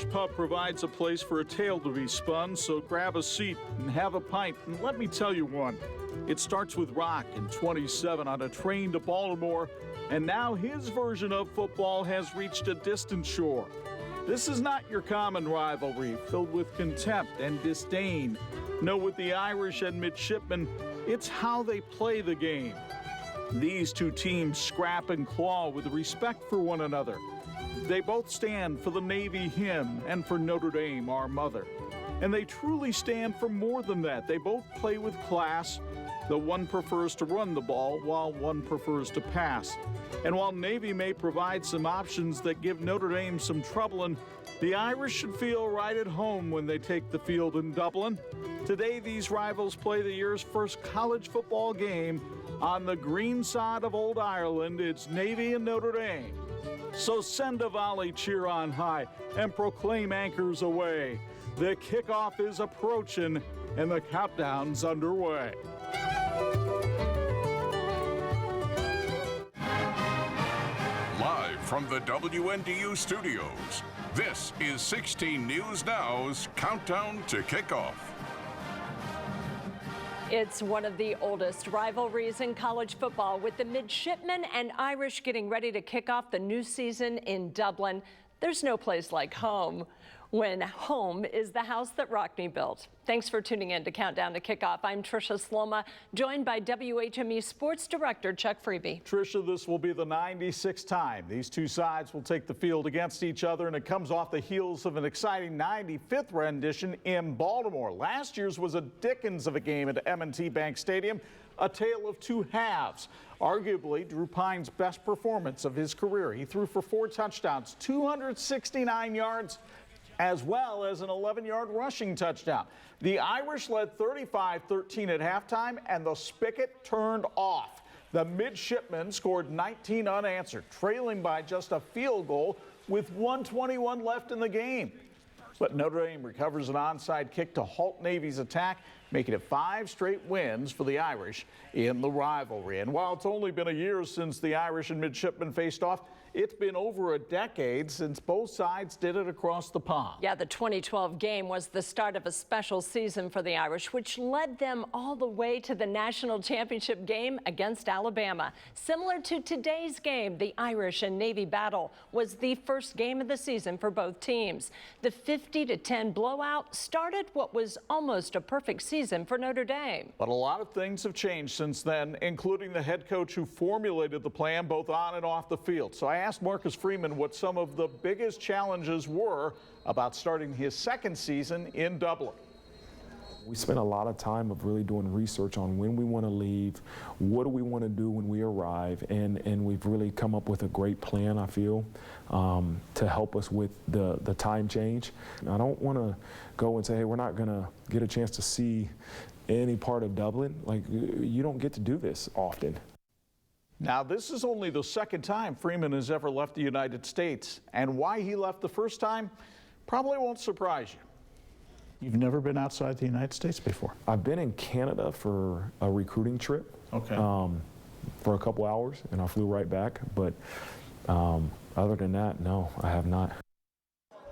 Irish pub provides a place for a tale to be spun, so grab a seat and have a pint. And let me tell you one. It starts with Rock in 27 on a train to Baltimore, and now his version of football has reached a distant shore. This is not your common rivalry filled with contempt and disdain. No, with the Irish and Midshipmen, it's how they play the game. These two teams scrap and claw with respect for one another. They both stand for the Navy hymn and for Notre Dame, our mother. And they truly stand for more than that. They both play with class, though one prefers to run the ball while one prefers to pass. And while Navy may provide some options that give Notre Dame some trouble, and the Irish should feel right at home when they take the field in Dublin. Today, these rivals play the year's first college football game on the green side of Old Ireland. It's Navy and Notre Dame. So send a volley cheer on high and proclaim anchors away. The kickoff is approaching and the countdown's underway. Live from the WNDU studios, this is 16 News Now's Countdown to Kickoff. It's one of the oldest rivalries in college football, with the Midshipmen and Irish getting ready to kick off the new season in Dublin. There's no place like home when home is the house that Rockne built. Thanks for tuning in to Countdown to Kickoff. I'm Tricia Sloma, joined by WHME Sports Director Chuck Freeby. Tricia, this will be the 96th time these two sides will take the field against each other, and it comes off the heels of an exciting 95th rendition in Baltimore. Last year's was a dickens of a game at M&T Bank Stadium, a tale of two halves. Arguably, Drew Pine's best performance of his career. He threw for 4 touchdowns, 269 yards, as well as an 11-yard rushing touchdown. The Irish led 35-13 at halftime, and the spigot turned off. The Midshipmen scored 19 unanswered, trailing by just a field goal with 1:21 left in the game. But Notre Dame recovers an onside kick to halt Navy's attack, making it 5 straight wins for the Irish in the rivalry. And while it's only been a year since the Irish and Midshipmen faced off, it's been over a decade since both sides did it across the pond. Yeah, the 2012 game was the start of a special season for the Irish, which led them all the way to the national championship game against Alabama. Similar to today's game, the Irish and Navy battle was the first game of the season for both teams. The 50-10 blowout started what was almost a perfect season for Notre Dame. But a lot of things have changed since then, including the head coach who formulated the plan both on and off the field. So I asked Marcus Freeman what some of the biggest challenges were about starting his second season in Dublin. We spent a lot of time of really doing research on when we want to leave, what do we want to do when we arrive, and we've really come up with a great plan, I feel, to help us with the time change. I don't want to go and say, hey, we're not going to get a chance to see any part of Dublin. Like, you don't get to do this often. Now, this is only the second time Freeman has ever left the United States, and why he left the first time probably won't surprise you. You've never been outside the United States before? I've been in Canada for a recruiting trip. Okay. For a couple hours, and I flew right back. But other than that, no, I have not.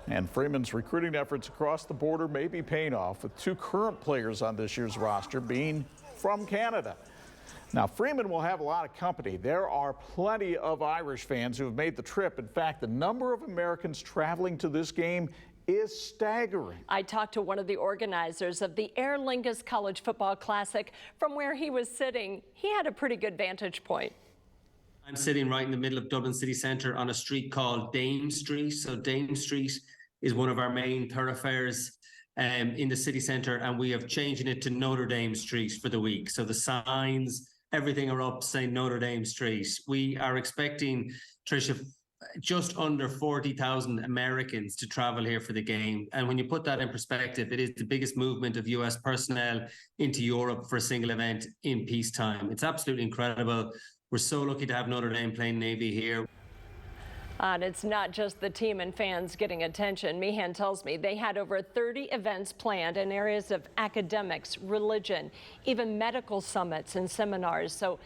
And Freeman's recruiting efforts across the border may be paying off, with 2 current players on this year's roster being from Canada. Now, Freeman will have a lot of company. There are plenty of Irish fans who have made the trip. In fact, the number of Americans traveling to this game is staggering. I talked to one of the organizers of the Aer Lingus College Football Classic. From where he was sitting, he had a pretty good vantage point. I'm sitting right in the middle of Dublin city centre on a street called Dame Street. So Dame Street is one of our main thoroughfares in the city centre, and we have changing it to Notre Dame Street for the week. So the signs, everything are up saying Notre Dame Street. We are expecting, Tricia, just under 40,000 Americans to travel here for the game. And when you put that in perspective, it is the biggest movement of US personnel into Europe for a single event in peacetime. It's absolutely incredible. We're so lucky to have Notre Dame playing Navy here. And it's not just the team and fans getting attention. Meehan tells me they had over 30 events planned in areas of academics, religion, even medical summits and seminars. So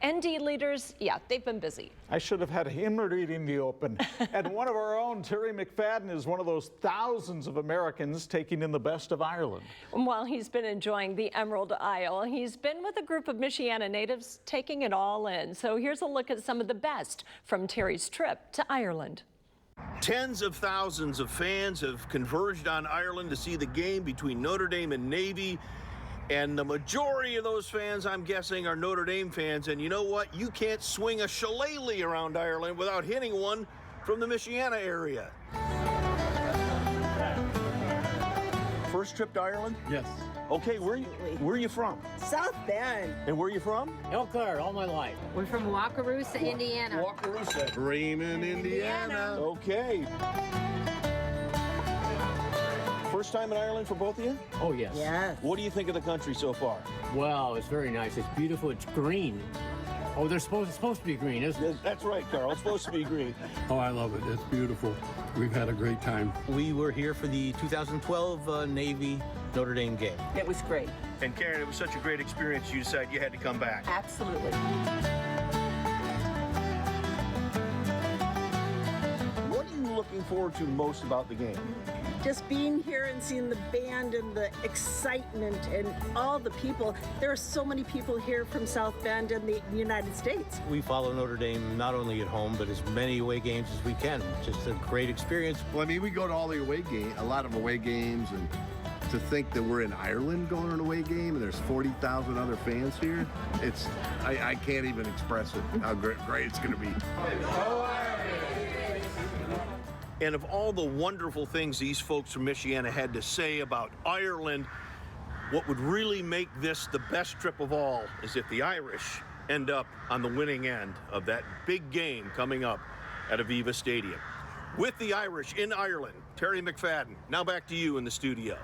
ND leaders, yeah, they've been busy. I should have had him reading the open. And one of our own, Terry McFadden, is one of those thousands of Americans taking in the best of Ireland. While he's been enjoying the Emerald Isle, he's been with a group of Michiana natives taking it all in. So here's a look at some of the best from Terry's trip to Ireland. Tens of thousands of fans have converged on Ireland to see the game between Notre Dame and Navy. And the majority of those fans, I'm guessing, are Notre Dame fans. And you know what? You can't swing a shillelagh around Ireland without hitting one from the Michiana area. First trip to Ireland? Yes. Okay, where are you from? South Bend. And where are you from? Eau Claire, all my life. We're from Wakarusa, Indiana. Wakarusa. Bremen, Indiana. Okay. First time in Ireland for both of you? Oh, yes. Yes. What do you think of the country so far? Well, it's very nice. It's beautiful. It's green. Oh, it's supposed to be green, isn't it? That's right, Carl. It's supposed to be green. Oh, I love it. It's beautiful. We've had a great time. We were here for the 2012 Navy Notre Dame game. It was great. And Karen, it was such a great experience, you decided you had to come back. Absolutely. What are you looking forward to most about the game? Just being here and seeing the band and the excitement and all the people. There are so many people here from South Bend and the United States. We follow Notre Dame not only at home, but as many away games as we can. Just a great experience. Well, I mean, we go to all the away games, a lot of away games, and to think that we're in Ireland going to an away game and there's 40,000 other fans here, I can't even express it, how great it's going to be. And of all the wonderful things these folks from Michiana had to say about Ireland, what would really make this the best trip of all is if the Irish end up on the winning end of that big game coming up at Aviva Stadium. With the Irish in Ireland, Terry McFadden, now back to you in the studio.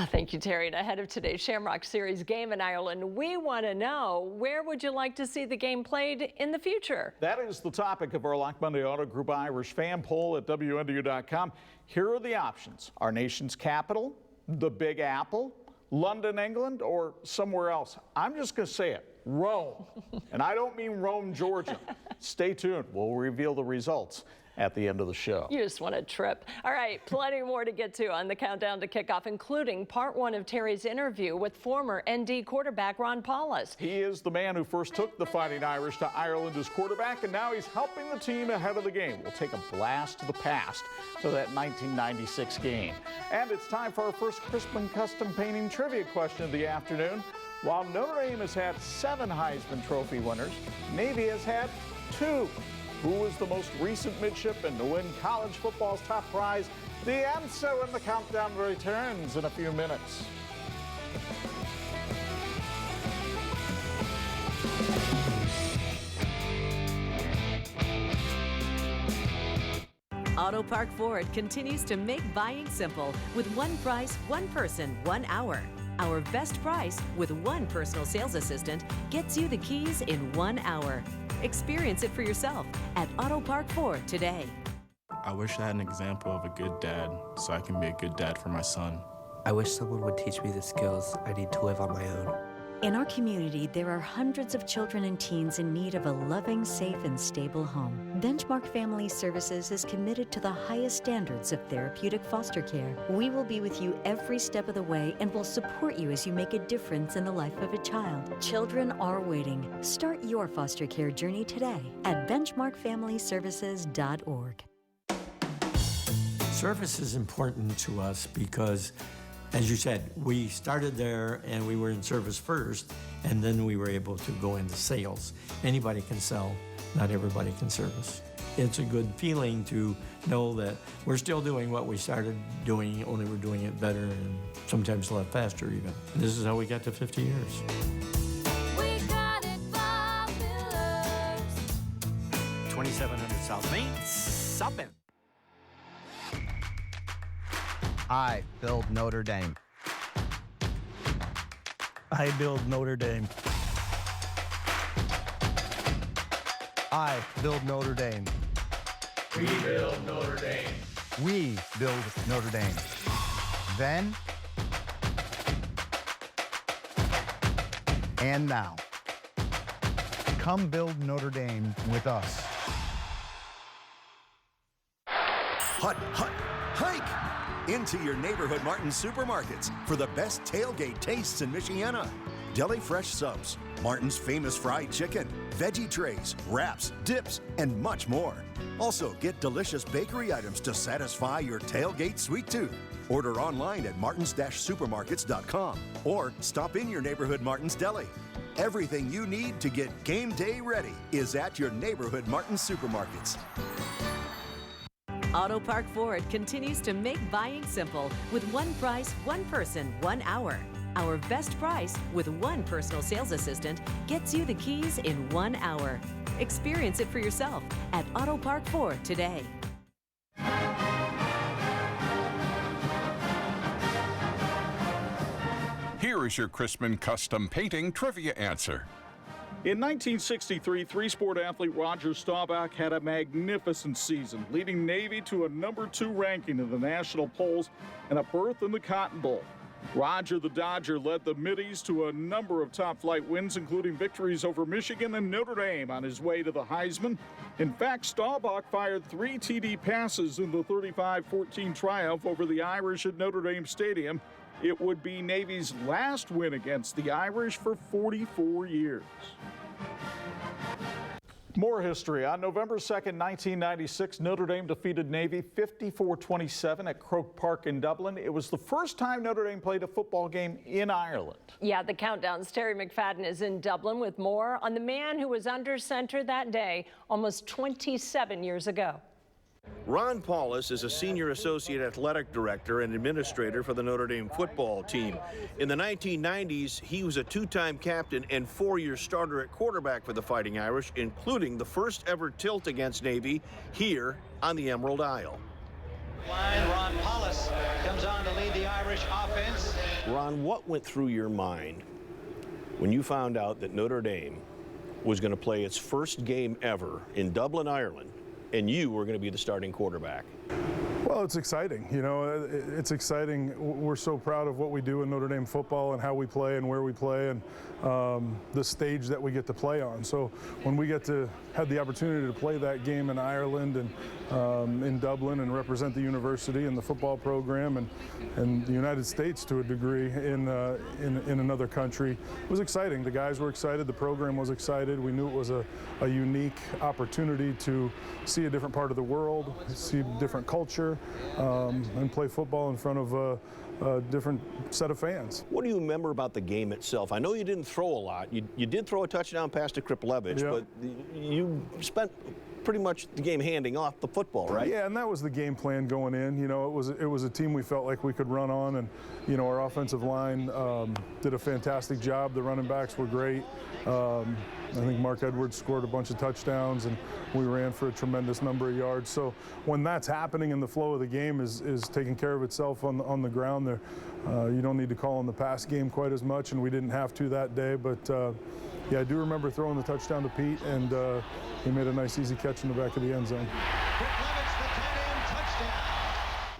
Thank you, Terry. And ahead of today's Shamrock Series game in Ireland, we want to know, where would you like to see the game played in the future? That is the topic of our Lock Monday Auto Group Irish fan poll at WNDU.com. Here are the options: our nation's capital, the Big Apple, London, England, or somewhere else. I'm just going to say it, Rome. And I don't mean Rome, Georgia. Stay tuned. We'll reveal the results at the end of the show. You just want a trip. All right, plenty more to get to on the countdown to kickoff, including part one of Terry's interview with former ND quarterback Ron Paulus. He is the man who first took the Fighting Irish to Ireland as quarterback, and now he's helping the team ahead of the game. We'll take a blast to the past, to that 1996 game. And it's time for our first Crispin Custom Painting trivia question of the afternoon. While Notre Dame has had 7 Heisman Trophy winners, Navy has had 2. Who was the most recent midshipman to win college football's top prize? The answer when the countdown returns in a few minutes. Auto Park Ford continues to make buying simple with one price, one person, 1 hour. Our best price with one personal sales assistant gets you the keys in 1 hour. Experience it for yourself at Auto Park Ford today. I wish I had an example of a good dad so I can be a good dad for my son. I wish someone would teach me the skills I need to live on my own. In our community, there are hundreds of children and teens in need of a loving, safe, and stable home. Benchmark Family Services is committed to the highest standards of therapeutic foster care. We will be with you every step of the way and will support you as you make a difference in the life of a child. Children are waiting. Start your foster care journey today at benchmarkfamilyservices.org. Service is important to us because, as you said, we started there and we were in service first, and then we were able to go into sales. Anybody can sell, not everybody can service. It's a good feeling to know that we're still doing what we started doing, only we're doing it better and sometimes a lot faster even. And this is how we got to 50 years. We got it, 2700 South Main, South Bend. I build Notre Dame. I build Notre Dame. I build Notre Dame. We build Notre Dame. We build Notre Dame. Then and now. Come build Notre Dame with us. Hut, hike into your neighborhood Martin's supermarkets for the best tailgate tastes in Michiana. Deli fresh subs, Martin's famous fried chicken, veggie trays, wraps, dips, and much more. Also, get delicious bakery items to satisfy your tailgate sweet tooth. Order online at martins-supermarkets.com or stop in your neighborhood Martin's Deli. Everything you need to get game day ready is at your neighborhood Martin's supermarkets. Auto Park Ford continues to make buying simple with one price, one person, 1 hour. Our best price with one personal sales assistant gets you the keys in 1 hour. Experience it for yourself at Auto Park Ford today. Here is your Chrisman Custom Painting Trivia answer. In 1963, three-sport athlete Roger Staubach had a magnificent season, leading Navy to a #2 ranking in the national polls and a berth in the Cotton Bowl. Roger the Dodger led the Middies to a number of top-flight wins, including victories over Michigan and Notre Dame on his way to the Heisman. In fact, Staubach fired 3 TD passes in the 35-14 triumph over the Irish at Notre Dame Stadium. It would be Navy's last win against the Irish for 44 years. More history. On November 2nd, 1996, Notre Dame defeated Navy 54-27 at Croke Park in Dublin. It was the first time Notre Dame played a football game in Ireland. Yeah, the countdown's Terry McFadden is in Dublin with more on the man who was under center that day almost 27 years ago. Ron Paulus is a senior associate athletic director and administrator for the Notre Dame football team. In the 1990s, he was a 2-time captain and 4-year starter at quarterback for the Fighting Irish, including the first ever tilt against Navy here on the Emerald Isle. Ron Paulus comes on to lead the Irish offense. Ron, what went through your mind when you found out that Notre Dame was going to play its first game ever in Dublin, Ireland, and you were going to be the starting quarterback? Well, it's exciting. You know, it's exciting. We're so proud of what we do in Notre Dame football and how we play and where we play and the stage that we get to play on. So when we get to have the opportunity to play that game in Ireland and in Dublin and represent the university and the football program and the United States to a degree in another country, it was exciting. The guys were excited. The program was excited. We knew it was a unique opportunity to see a different part of the world, see a different culture, and play football in front of a different set of fans. What do you remember about the game itself? I know you didn't throw a lot. You did throw a touchdown pass to Kriplevich, but you spent pretty much the game handing off the football, right? Yeah, and that was the game plan going in. You know, it was a team we felt like we could run on, and you know, our offensive line did a fantastic job. The running backs were great. I think Mark Edwards scored a bunch of touchdowns, and we ran for a tremendous number of yards. So when that's happening and the flow of the game is taking care of itself on the ground, there, you don't need to call on the pass game quite as much, and we didn't have to that day. But yeah, I do remember throwing the touchdown to Pete, and he made a nice easy catch in the back of the end zone.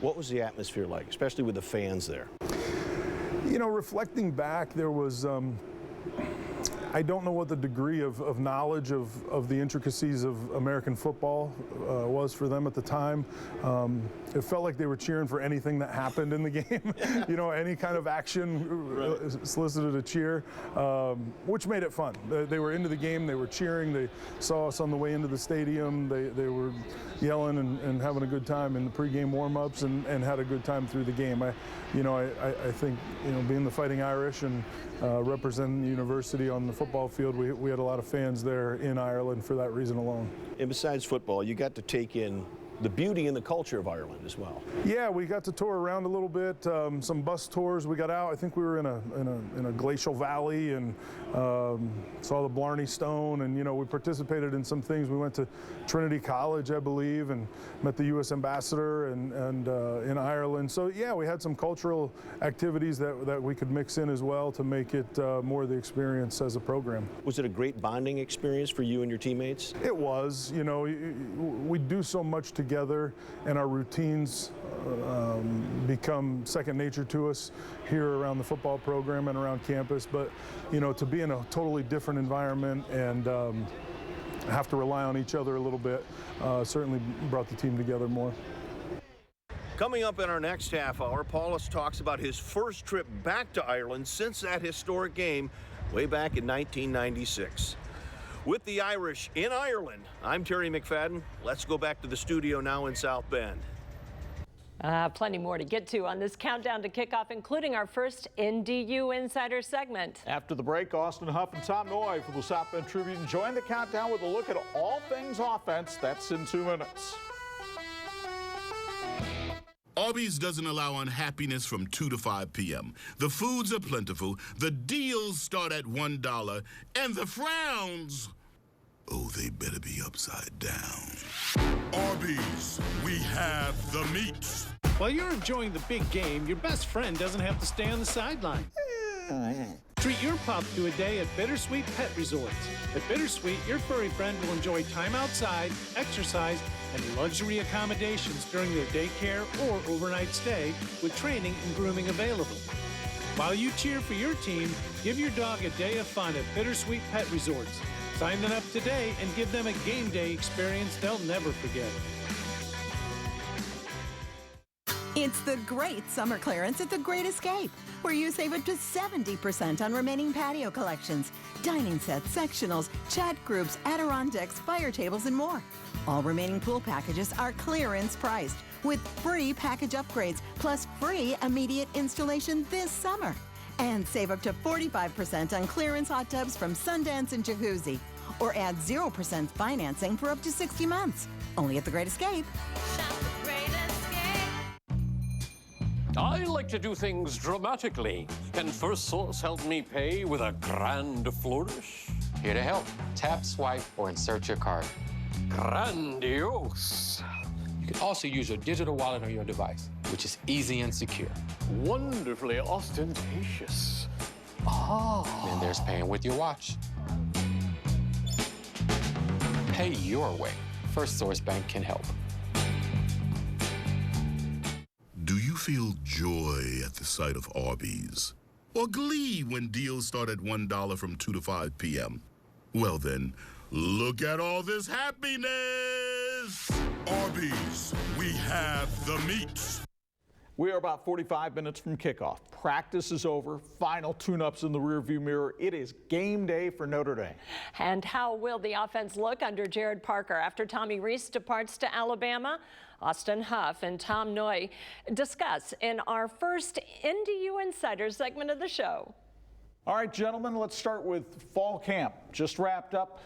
What was the atmosphere like, especially with the fans there? You know, reflecting back, there was I don't know what the degree of knowledge of the intricacies of American football was for them at the time. It felt like they were cheering for anything that happened in the game. You know, any kind of action solicited a cheer, which made it fun. They were into the game, they were cheering, they saw us on the way into the stadium, they were yelling and having a good time in the pregame warm-ups and had a good time through the game. I think, you know, being the Fighting Irish and representing the university on the football field, we had a lot of fans there in Ireland for that reason alone. And besides football, you got to take in the beauty and the culture of Ireland as well. Yeah, we got to tour around a little bit, some bus tours. We got out. I think we were in a glacial valley and saw the Blarney Stone, and you know, we participated in some things. We went to Trinity College, I believe, and met the U.S. ambassador and in Ireland. So yeah, we had some cultural activities that we could mix in as well to make it more of the experience as a program. Was it a great bonding experience for you and your teammates? It was. You know, we do so much together, and our routines become second nature to us here around the football program and around campus. But you know, to be be in a totally different environment and have to rely on each other a little bit. Certainly brought the team together more. Coming up in our next half hour, Paulus talks about his first trip back to Ireland since that historic game way back in 1996. With the Irish in Ireland, I'm Terry McFadden. Let's go back to the studio now in South Bend. Plenty more to get to on this countdown to kickoff, including our first NDU Insider segment. After the break, Austin Huff and Tom Noy from the South Bend Tribune join the countdown with a look at all things offense. That's in 2 minutes. Arby's doesn't allow unhappiness from 2 to 5 p.m. The foods are plentiful, the deals start at $1, and the frowns, oh, they better be upside down. Arby's, we have the meats. While you're enjoying the big game, your best friend doesn't have to stay on the sideline. Treat your pup to a day at Bittersweet Pet Resorts. At Bittersweet, your furry friend will enjoy time outside, exercise, and luxury accommodations during their daycare or overnight stay with training and grooming available. While you cheer for your team, give your dog a day of fun at Bittersweet Pet Resorts. Sign them up today and give them a game day experience they'll never forget. It's the great summer clearance at The Great Escape, where you save up to 70% on remaining patio collections, dining sets, sectionals, chat groups, Adirondacks, fire tables, and more. All remaining pool packages are clearance priced, with free package upgrades, plus free immediate installation this summer. And save up to 45% on clearance hot tubs from Sundance and Jacuzzi, or add 0% financing for up to 60 months. Only at The Great Escape. I like to do things dramatically. Can First Source help me pay with a grand flourish? Here to help. Tap, swipe, or insert your card. Grandiose. You can also use your digital wallet on your device, which is easy and secure. Wonderfully ostentatious. Ah. Then there's paying with your watch. Pay your way. First Source Bank can help. Do you feel joy at the sight of Arby's? Or glee when deals start at $1 from 2 to 5 p.m.? Well then, look at all this happiness! Arby's, we have the meats. We are about 45 minutes from kickoff. Practice is over, final tune-ups in the rearview mirror. It is game day for Notre Dame. And how will the offense look under Jared Parker after Tommy Rees departs to Alabama? Austin Huff and Tom Noy discuss in our first NDU Insider segment of the show. All right, gentlemen, let's start with fall camp. Just wrapped up.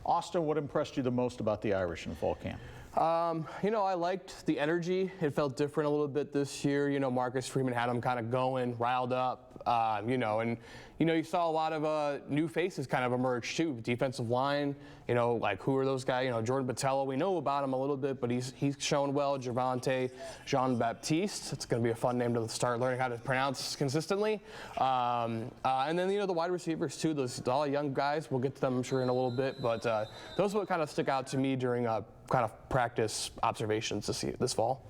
Austin, what impressed you the most about the Irish in fall camp? You know, I liked the energy. It felt different a little bit this year. You know, Marcus Freeman had them kind of going, riled up, you know, and, you know, you saw a lot of new faces kind of emerge too. Defensive line, you know, like who are those guys? You know, Jordan Botello, we know about him a little bit, but he's shown well. Javante Jean-Baptiste, it's going to be a fun name to start learning how to pronounce consistently. And then, you know, the wide receivers too, those all young guys. We'll get to them, I'm sure, in a little bit, but those will kind of stick out to me during kind of practice observations this fall.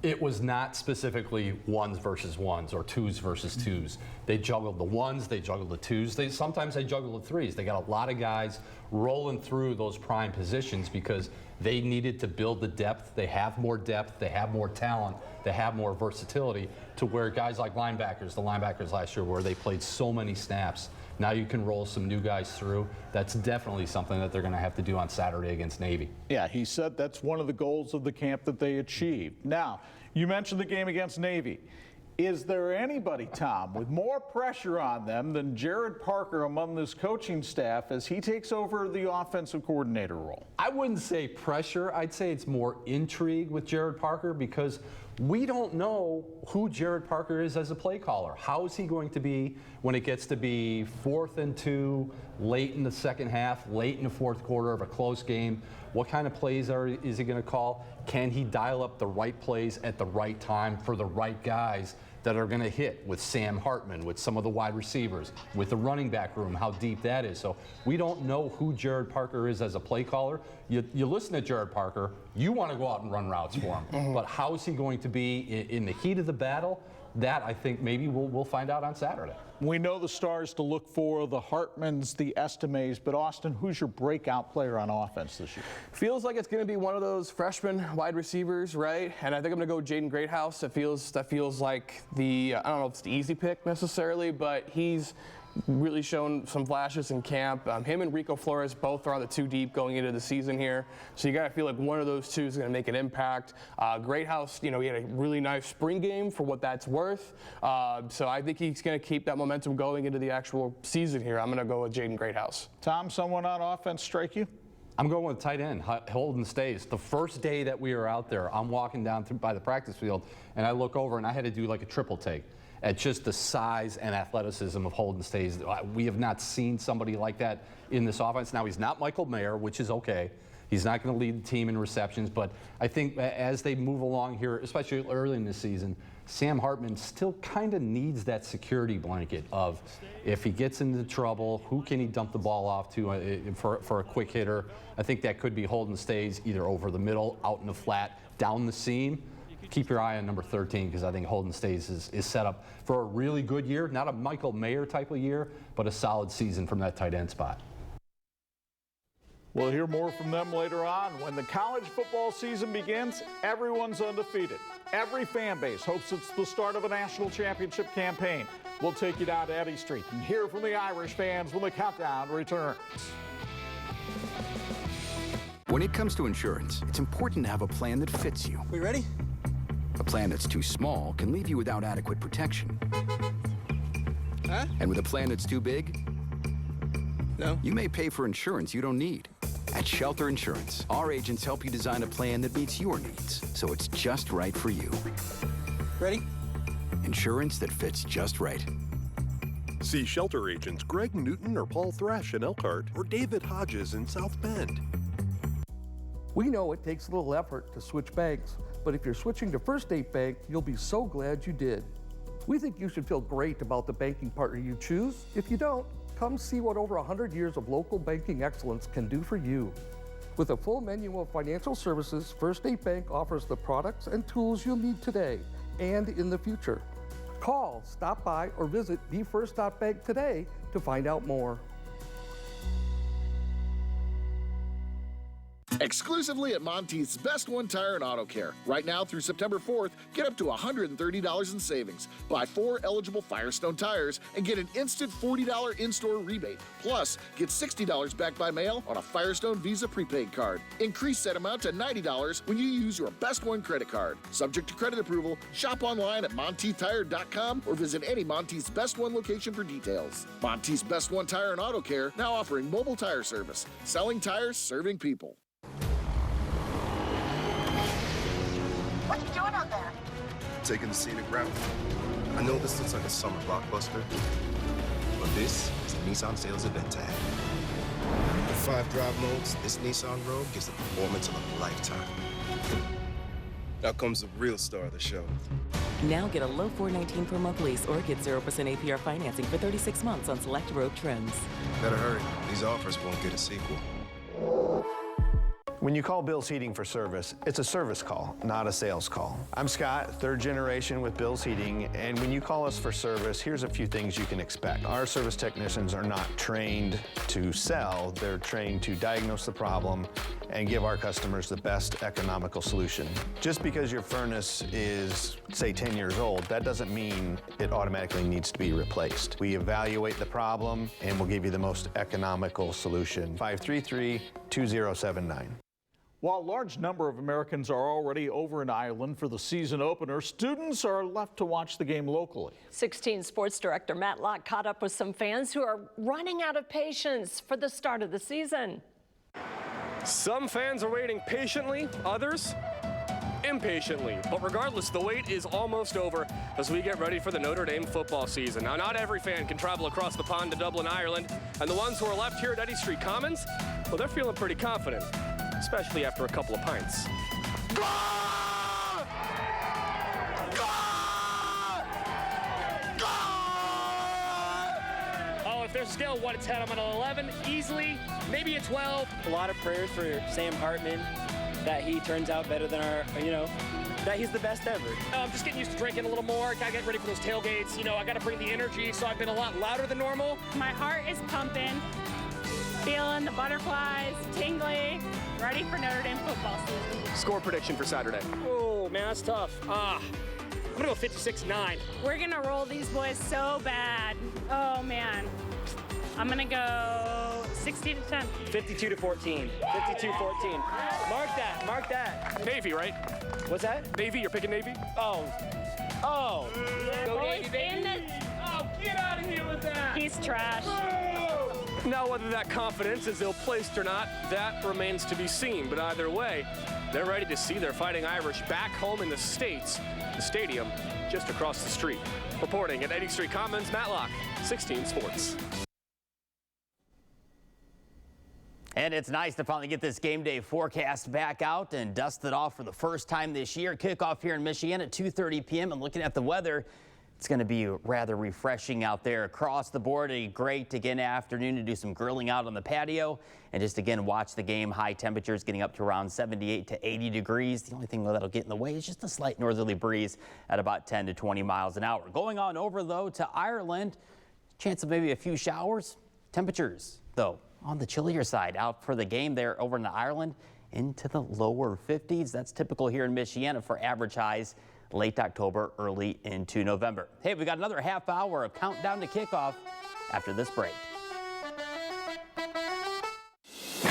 It was not specifically ones versus ones or twos versus twos. They juggled the ones, they juggled the twos, sometimes they juggled the threes. They got a lot of guys rolling through those prime positions because they needed to build the depth. They have more depth, they have more talent, they have more versatility to where guys like linebackers, the linebackers last year where they played so many snaps. Now you can roll some new guys through. That's definitely something that they're going to have to do on Saturday against Navy. Yeah, he said that's one of the goals of the camp that they achieved. Now, you mentioned the game against Navy. Is there anybody, Tom, with more pressure on them than Jared Parker among this coaching staff as he takes over the offensive coordinator role? I wouldn't say pressure. I'd say it's more intrigue with Jared Parker because we don't know who Jared Parker is as a play caller. How is he going to be when it gets to be 4th and 2, late in the second half, late in the fourth quarter of a close game? What kind of plays is he going to call? Can he dial up the right plays at the right time for the right guys that are going to hit with Sam Hartman, with some of the wide receivers, with the running back room, how deep that is. So we don't know who Jared Parker is as a play caller. You listen to Jared Parker, you want to go out and run routes for him. But how is he going to be in the heat of the battle that I think maybe we'll find out on Saturday. We know the stars to look for, the Hartmans, the Estimes, but Austin, who's your breakout player on offense this year? Feels like it's going to be one of those freshman wide receivers, right? And I think I'm going to go Jaden Greathouse. That feels like I don't know if it's the easy pick necessarily, but he's really shown some flashes in camp. Him and Rico Flores both are on the 2 deep going into the season here. So you got to feel like one of those two is going to make an impact. Greathouse, he had a really nice spring game for what that's worth. So I think he's going to keep that momentum going into the actual season here. I'm going to go with Jaden Greathouse. Tom, someone on offense strike you? I'm going with tight end, Holden Stays. The first day that we were out there, I'm walking down by the practice field, and I look over, and I had to do like a triple take at just the size and athleticism of Holden Stays. We have not seen somebody like that in this offense. Now, he's not Michael Mayer, which is okay. He's not going to lead the team in receptions, but I think as they move along here, especially early in the season, Sam Hartman still kind of needs that security blanket of if he gets into trouble, who can he dump the ball off to for a quick hitter. I think that could be Holden Stays either over the middle, out in the flat, down the seam. Keep your eye on number 13 because I think Holden Stays is set up for a really good year, not a Michael Mayer type of year, but a solid season from that tight end spot. We'll hear more from them later on. When the college football season begins, everyone's undefeated. Every fan base hopes it's the start of a national championship campaign. We'll take you down to Eddy Street and hear from the Irish fans when the countdown returns. When it comes to insurance, it's important to have a plan that fits you. We ready? A plan that's too small can leave you without adequate protection. Huh? And with a plan that's too big, no, you may pay for insurance you don't need. At Shelter Insurance, our agents help you design a plan that meets your needs, so it's just right for you. Ready? Insurance that fits just right. See Shelter agents Greg Newton or Paul Thrash in Elkhart or David Hodges in South Bend. We know it takes a little effort to switch banks, but if you're switching to First State Bank, you'll be so glad you did. We think you should feel great about the banking partner you choose. If you don't, come see what over 100 years of local banking excellence can do for you. With a full menu of financial services, First State Bank offers the products and tools you'll need today and in the future. Call, stop by, or visit BeFirst.bank today to find out more. Exclusively at Monteith's Best One Tire and Auto Care. Right now through September 4th, get up to $130 in savings. Buy 4 eligible Firestone tires and get an instant $40 in-store rebate. Plus, get $60 back by mail on a Firestone Visa prepaid card. Increase that amount to $90 when you use your Best One credit card. Subject to credit approval, shop online at MonteithTire.com or visit any Monteith's Best One location for details. Monteith's Best One Tire and Auto Care now offering mobile tire service. Selling tires, serving people. What are you doing out there? Taking the scenic route. I know this looks like a summer blockbuster, but this is a Nissan sales event tag. With 5 drive modes, this Nissan Rogue gives the performance of a lifetime. Now comes the real star of the show. Now get a low $419 per month lease or get 0% APR financing for 36 months on select Rogue trims. Better hurry. These offers won't get a sequel. When you call Bill's Heating for service, it's a service call, not a sales call. I'm Scott, 3rd generation with Bill's Heating, and when you call us for service, here's a few things you can expect. Our service technicians are not trained to sell, they're trained to diagnose the problem and give our customers the best economical solution. Just because your furnace is, say, 10 years old, that doesn't mean it automatically needs to be replaced. We evaluate the problem and we'll give you the most economical solution. 533-2079. While a large number of Americans are already over in Ireland for the season opener, students are left to watch the game locally. 16 Sports Director Matt Locke caught up with some fans who are running out of patience for the start of the season. Some fans are waiting patiently, others impatiently. But regardless, the wait is almost over as we get ready for the Notre Dame football season. Now, not every fan can travel across the pond to Dublin, Ireland, and the ones who are left here at Eddy Street Commons, well, they're feeling pretty confident, especially after a couple of pints. Oh, if there's a scale of 1 to 10, I'm at an 11, easily, maybe a 12. A lot of prayers for Sam Hartman. that he turns out better than that he's the best ever. I'm just getting used to drinking a little more. Gotta get ready for those tailgates. I gotta bring the energy, so I've been a lot louder than normal. My heart is pumping, feeling the butterflies, tingly, ready for Notre Dame football season. Score prediction for Saturday. Oh, man, that's tough. I'm gonna go 56-9. We're gonna roll these boys so bad. Oh, man. I'm gonna go 60-10. 52-14. 52-14. Mark that. Navy, right? What's that? Navy, you're picking Navy? Oh. Go Navy, baby. Oh, get out of here with that. He's trash. Now, whether that confidence is ill-placed or not, that remains to be seen. But either way, they're ready to see their Fighting Irish back home in the States, the stadium just across the street. Reporting at 80th Street Commons, Matlock, 16 Sports. And it's nice to finally get this game day forecast back out and dust it off for the first time this year. Kickoff here in Michigan at 2:30 p.m. And looking at the weather, it's going to be rather refreshing out there across the board. A great, again, afternoon to do some grilling out on the patio and just, again, watch the game. High temperatures getting up to around 78 to 80 degrees. The only thing that'll get in the way is just a slight northerly breeze at about 10 to 20 miles an hour. Going on over, though, to Ireland. Chance of maybe a few showers. Temperatures, though, on the chillier side. Out for the game there over in Ireland into the lower 50s. That's typical here in Michiana for average highs late October, early into November. Hey, we got another half hour of countdown to kickoff after this break.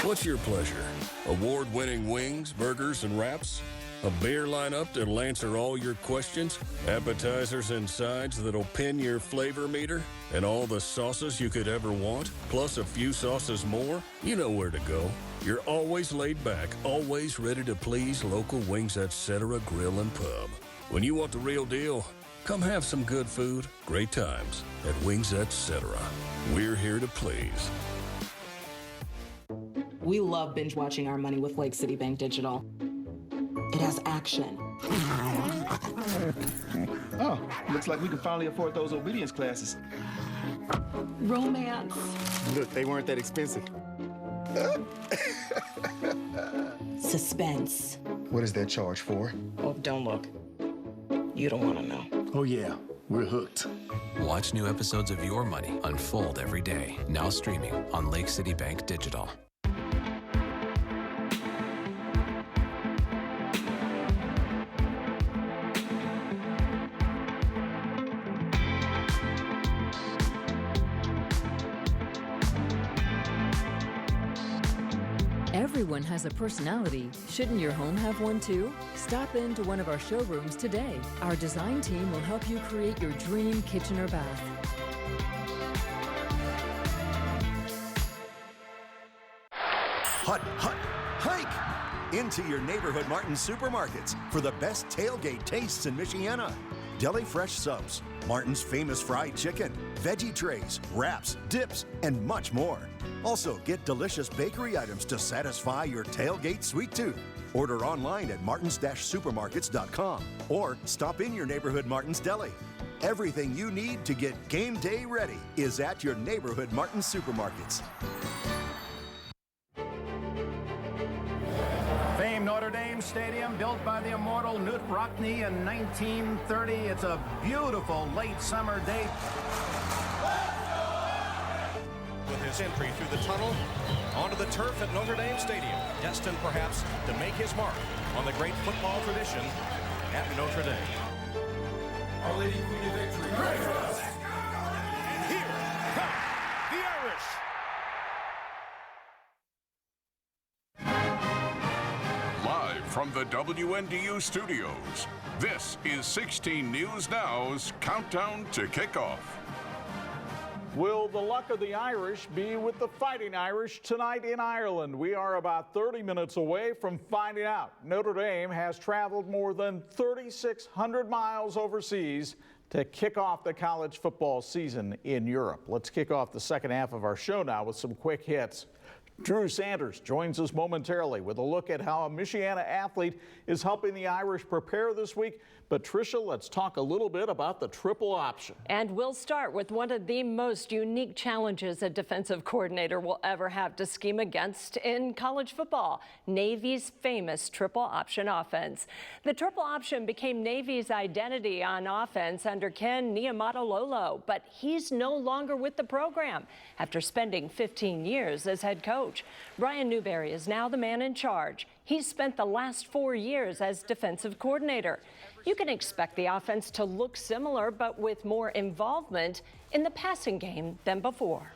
What's your pleasure? Award-winning wings, burgers, and wraps? A beer lineup that'll answer all your questions? Appetizers and sides that'll pin your flavor meter? And all the sauces you could ever want? Plus a few sauces more? You know where to go. You're always laid back, always ready to please local Wings Etc. Grill and Pub. When you want the real deal, come have some good food, great times at Wings Etc. We're here to please. We love binge watching our money with Lake City Bank Digital. It has action. Oh, looks like we can finally afford those obedience classes. Romance. Look, they weren't that expensive. Suspense. What is that charge for? Oh, don't look. You don't want to know. Oh, yeah, we're hooked. Watch new episodes of Your Money unfold every day. Now streaming on Lake City Bank Digital. Everyone has a personality. Shouldn't your home have one too? Stop into one of our showrooms today. Our design team will help you create your dream kitchen or bath. Hut, hike into your neighborhood Martin's supermarkets for the best tailgate tastes in Michiana. Deli fresh subs, Martin's famous fried chicken, veggie trays, wraps, dips, and much more. Also, get delicious bakery items to satisfy your tailgate sweet tooth. Order online at martins-supermarkets.com or stop in your neighborhood Martin's Deli. Everything you need to get game day ready is at your neighborhood Martin's supermarkets. Famed Notre Dame Stadium, built by the immortal Knut Rockne in 1930. It's a beautiful late summer day. With his entry through the tunnel onto the turf at Notre Dame Stadium, destined perhaps to make his mark on the great football tradition at Notre Dame. Our Lady Queen of Victory. And here come the Irish. Live from the WNDU studios, this is 16 News Now's Countdown to Kickoff. Will the luck of the Irish be with the Fighting Irish tonight in Ireland? We are about 30 minutes away from finding out. Notre Dame has traveled more than 3,600 miles overseas to kick off the college football season in Europe. Let's kick off the second half of our show now with some quick hits. Drew Sanders joins us momentarily with a look at how a Michiana athlete is helping the Irish prepare this week. But Tricia, let's talk a little bit about the triple option. And we'll start with one of the most unique challenges a defensive coordinator will ever have to scheme against in college football, Navy's famous triple option offense. The triple option became Navy's identity on offense under Ken Niumatalolo, but he's no longer with the program after spending 15 years as head coach. Brian Newberry is now the man in charge. He's spent the last 4 years as defensive coordinator. You can expect the offense to look similar, but with more involvement in the passing game than before.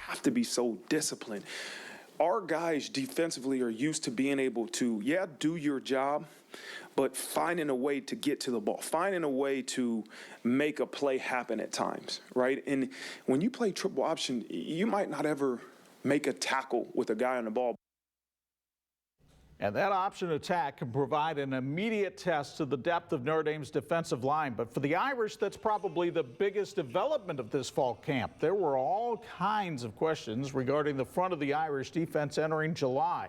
Have to be so disciplined. Our guys defensively are used to being able to, do your job, but finding a way to get to the ball, finding a way to make a play happen at times, right? And when you play triple option, you might not ever make a tackle with a guy on the ball. And that option attack can provide an immediate test to the depth of Notre Dame's defensive line. But for the Irish, that's probably the biggest development of this fall camp. There were all kinds of questions regarding the front of the Irish defense entering July.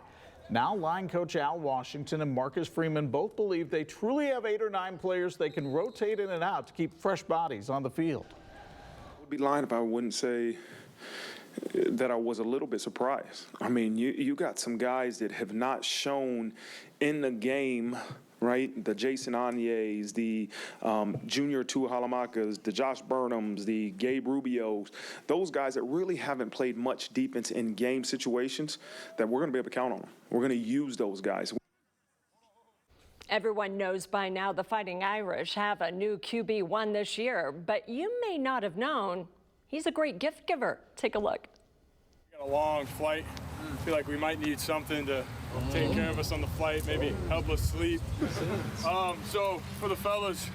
Now line coach Al Washington and Marcus Freeman both believe they truly have 8 or 9 players they can rotate in and out to keep fresh bodies on the field. I would be lying if I wouldn't say that I was a little bit surprised. I mean, you got some guys that have not shown in the game, right? The Jason Anyes, the Junior Tuahalamakas, the Josh Burnhams, the Gabe Rubios, those guys that really haven't played much defense in game situations, that we're going to be able to count on them. We're going to use those guys. Everyone knows by now the Fighting Irish have a new QB1 this year, but you may not have known he's a great gift giver. Take a look. We got a long flight. I feel like we might need something to take care of us on the flight, maybe help us sleep. So for the fellas,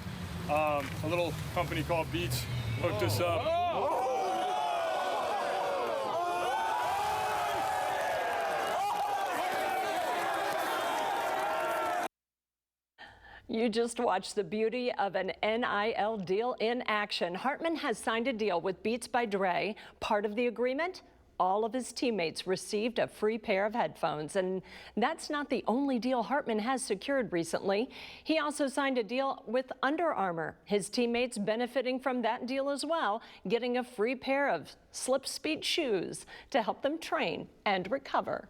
a little company called Beats hooked us up. You just watched the beauty of an NIL deal in action. Hartman has signed a deal with Beats by Dre. Part of the agreement, all of his teammates received a free pair of headphones. And that's not the only deal Hartman has secured recently. He also signed a deal with Under Armour. His teammates benefiting from that deal as well, getting a free pair of Slip Speed shoes to help them train and recover.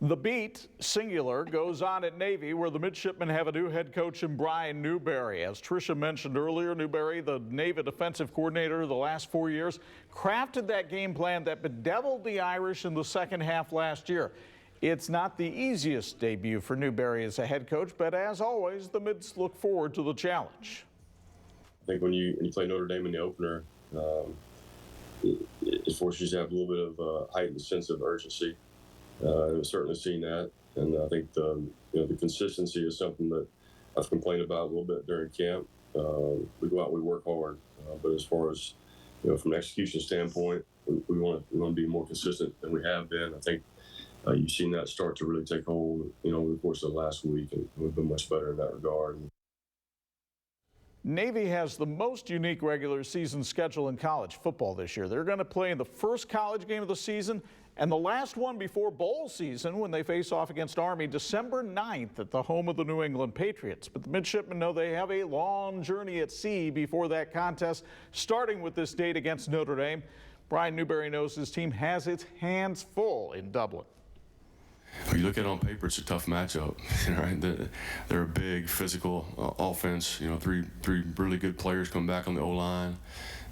The beat, singular, goes on at Navy, where the Midshipmen have a new head coach in Brian Newberry. As Tricia mentioned earlier, Newberry, the Navy defensive coordinator the last 4 years, crafted that game plan that bedeviled the Irish in the second half last year. It's not the easiest debut for Newberry as a head coach, but as always, the Mids look forward to the challenge. I think when you play Notre Dame in the opener, it forces you to have a little bit of a heightened sense of urgency. We've certainly seen that, and I think the consistency is something that I've complained about a little bit during camp. We go out, we work hard, but as far as from an execution standpoint, we want to be more consistent than we have been. I think you've seen that start to really take hold, over the course of the last week, and we've been much better in that regard. Navy has the most unique regular season schedule in college football this year. They're going to play in the first college game of the season and the last one before bowl season when they face off against Army December 9th at the home of the New England Patriots. But the Midshipmen know they have a long journey at sea before that contest, starting with this date against Notre Dame. Brian Newberry knows his team has its hands full in Dublin. When you look at it on paper, it's a tough matchup. Right? They're a big, physical offense. Three really good players come back on the O-line.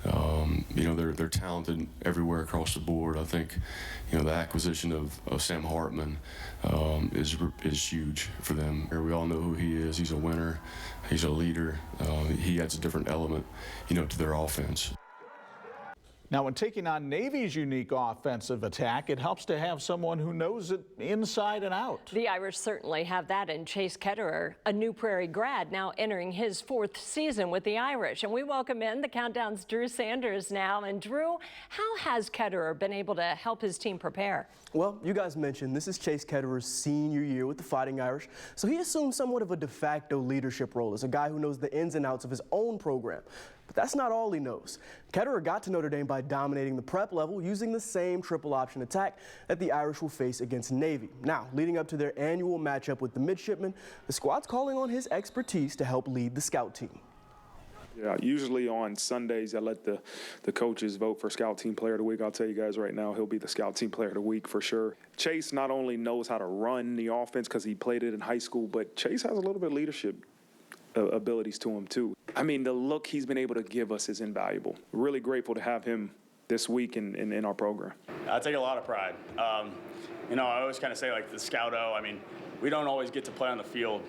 They're talented everywhere across the board. I think, the acquisition of Sam Hartman is huge for them. We all know who he is. He's a winner. He's a leader. He adds a different element, to their offense. Now, when taking on Navy's unique offensive attack, it helps to have someone who knows it inside and out. The Irish certainly have that in Chase Ketterer, a New Prairie grad now entering his 4th season with the Irish. And we welcome in the Countdown's Drew Sanders now. And Drew, how has Ketterer been able to help his team prepare? Well, you guys mentioned this is Chase Ketterer's senior year with the Fighting Irish, so he assumed somewhat of a de facto leadership role as a guy who knows the ins and outs of his own program. But that's not all he knows. Ketterer got to Notre Dame by dominating the prep level using the same triple option attack that the Irish will face against Navy. Now, leading up to their annual matchup with the Midshipmen, the squad's calling on his expertise to help lead the scout team. Yeah, usually on Sundays I let the coaches vote for Scout Team Player of the Week. I'll tell you guys right now, he'll be the Scout Team Player of the Week for sure. Chase not only knows how to run the offense because he played it in high school, but Chase has a little bit of leadership abilities to him too. I mean, the look he's been able to give us is invaluable. Really grateful to have him this week in our program. I take a lot of pride. You know, I always kind of say like the Scout-O, I mean, we don't always get to play on the field,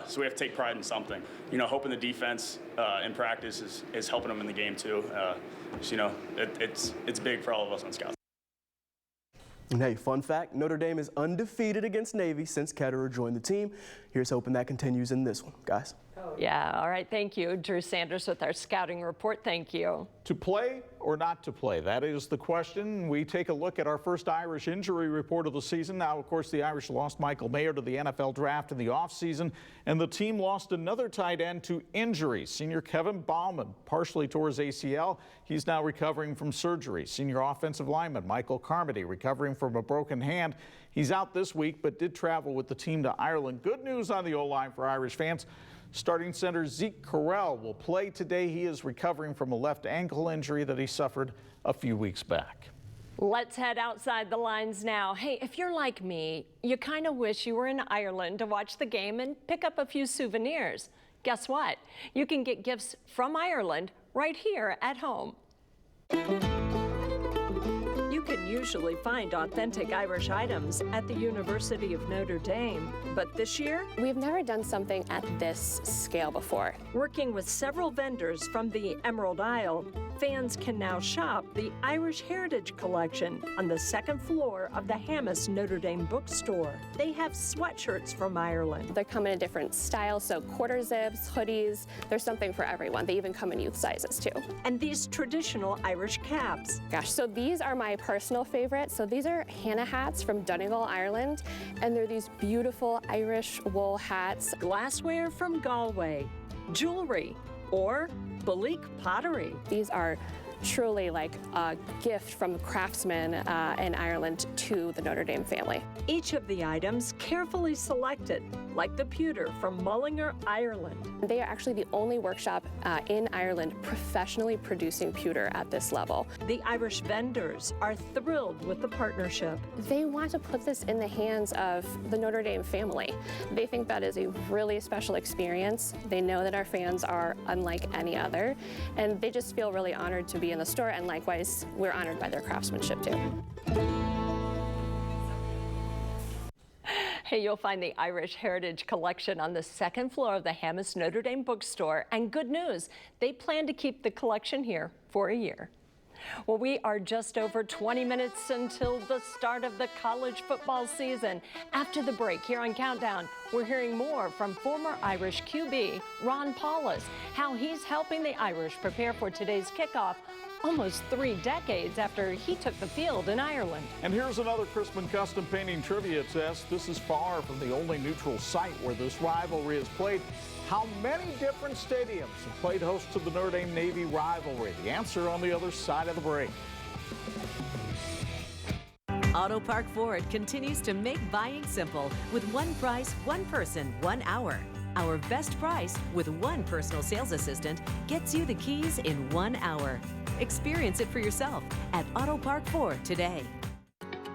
so we have to take pride in something. You know, hoping the defense in practice is helping them in the game too. So, you know, it's big for all of us on Scouts. And hey, fun fact, Notre Dame is undefeated against Navy since Ketterer joined the team. Here's hoping that continues in this one, guys. Yeah, all right, thank you. Drew Sanders with our scouting report, thank you. To play or not to play? That is the question. We take a look at our first Irish injury report of the season. Now, of course, the Irish lost Michael Mayer to the NFL draft in the offseason, and the team lost another tight end to injury. Senior Kevin Bauman partially tore his ACL. He's now recovering from surgery. Senior offensive lineman Michael Carmody recovering from a broken hand. He's out this week, but did travel with the team to Ireland. Good news on the O-line for Irish fans. Starting center Zeke Correll will play today. He is recovering from a left ankle injury that he suffered a few weeks back. Let's head outside the lines now. Hey, if you're like me, you kind of wish you were in Ireland to watch the game and pick up a few souvenirs. Guess what? You can get gifts from Ireland right here at home. You can usually find authentic Irish items at the University of Notre Dame, but this year, we've never done something at this scale before. Working with several vendors from the Emerald Isle, fans can now shop the Irish Heritage Collection on the second floor of the Hammis Notre Dame bookstore. They have sweatshirts from Ireland. They come in a different style, so quarter zips, hoodies, there's something for everyone. They even come in youth sizes too. And these traditional Irish caps. Gosh, so these are my personal favorite. So these are Hannah hats from Donegal, Ireland, and they're these beautiful Irish wool hats. Glassware from Galway, jewelry, or Balik pottery. These are truly like a gift from craftsmen in Ireland to the Notre Dame family. Each of the items carefully selected, like the pewter from Mullingar, Ireland. They are actually the only workshop in Ireland professionally producing pewter at this level. The Irish vendors are thrilled with the partnership. They want to put this in the hands of the Notre Dame family. They think that is a really special experience. They know that our fans are unlike any other, and they just feel really honored to be in the store, and likewise, we're honored by their craftsmanship too. Hey, you'll find the Irish Heritage Collection on the second floor of the Hammis Notre Dame bookstore. And good news, they plan to keep the collection here for a year. Well, we are just over 20 minutes until the start of the college football season. After the break here on Countdown, we're hearing more from former Irish QB Ron Paulus, how he's helping the Irish prepare for today's kickoff almost 3 decades after he took the field in Ireland. And here's another Crispin Custom Painting trivia test. This is far from the only neutral site where this rivalry is played. How many different stadiums have played host to the Notre Dame Navy rivalry? The answer on the other side of the break. Auto Park Ford continues to make buying simple with one price, one person, 1 hour. Our best price with one personal sales assistant gets you the keys in 1 hour. Experience it for yourself at Auto Park Ford today.